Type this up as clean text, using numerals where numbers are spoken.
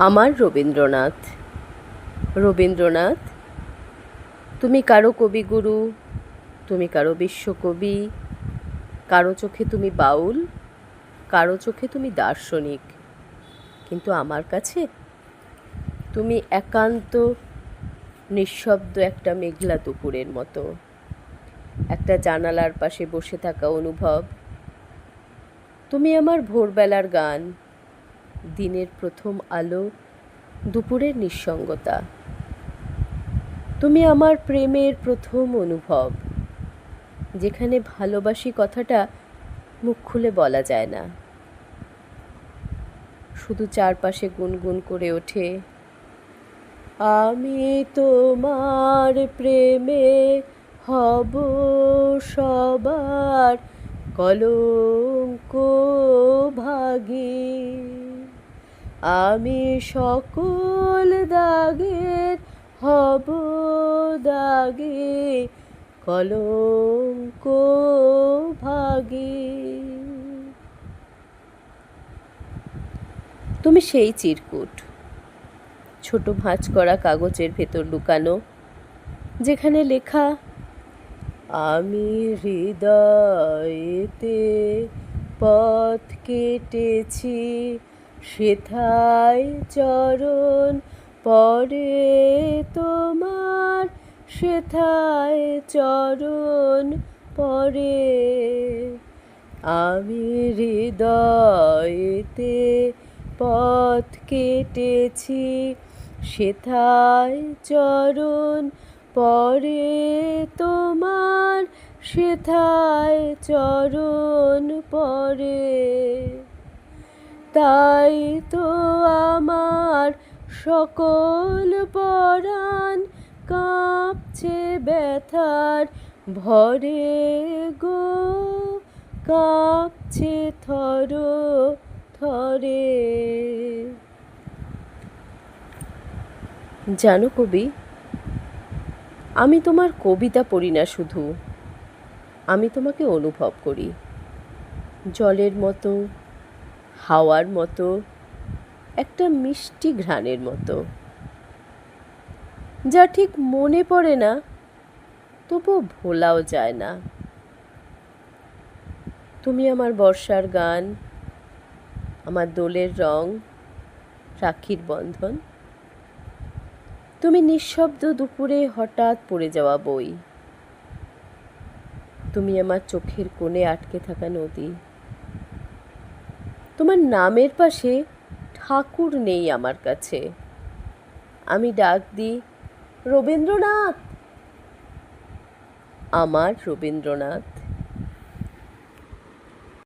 আমার রবীন্দ্রনাথ। রবীন্দ্রনাথ, তুমি কারো কবিগুরু, তুমি কারো বিশ্বকবি, কারো চোখে তুমি বাউল, কারো চোখে তুমি দার্শনিক, কিন্তু আমার কাছে তুমি একান্ত নিঃশব্দ একটা মেঘলা দুপুরের মতো, একটা জানালার পাশে বসে থাকা অনুভব। তুমি আমার ভোরবেলার গান, দিনের প্রথম আলো, দুপুরের নিঃসঙ্গতা। তুমি আমার প্রেমের প্রথম অনুভব, যেখানে ভালোবাসি কথাটা মুখ খুলে বলা যায় না, শুধু চারপাশে গুনগুন করে ওঠে, আমি তোমার প্রেমে হব সবার কলঙ্ক ভাগী, আমি সকল দাগের হব দাগে কলঙ্ক ভাগী। তুমি সেই চিরকুট, ছোট ভাঁজ করা কাগজের ভেতর লুকানো, যেখানে লেখা আমি হৃদয়েতে পথ কেটেছি, সেথায় চরণ পরে তোমার, সেথায় চরণ পরে। আমি হৃদয়েতে পথ কেটেছি, সেথায় চরণ পরে তোমার, সেথায় চরণ পরে। তাই তো আমার সকল পরাণ কাঁপছে ব্যথার ভরে গো, কাঁপছে থর থরে। জানো কবি, আমি তোমার কবিতা পড়ি না শুধু, আমি তোমাকে অনুভব করি, জলের মতো, হাওয়ার মতো, একটা মিষ্টি ঘ্রাণের মতো, যা ঠিক মনে পড়ে না তবুও ভোলাও যায় না। তুমি আমার বর্ষার গান, আমার দোলের রং, রাখির বন্ধন। তুমি নিঃশব্দ দুপুরে হঠাৎ পড়ে যাওয়া বই, তুমি আমার চোখের কোণে আটকে থাকা নদী। তোমার নামের পাশে ঠাকুর নেই আমার কাছে, আমি ডাক দিই রবীন্দ্রনাথ। আমার রবীন্দ্রনাথ।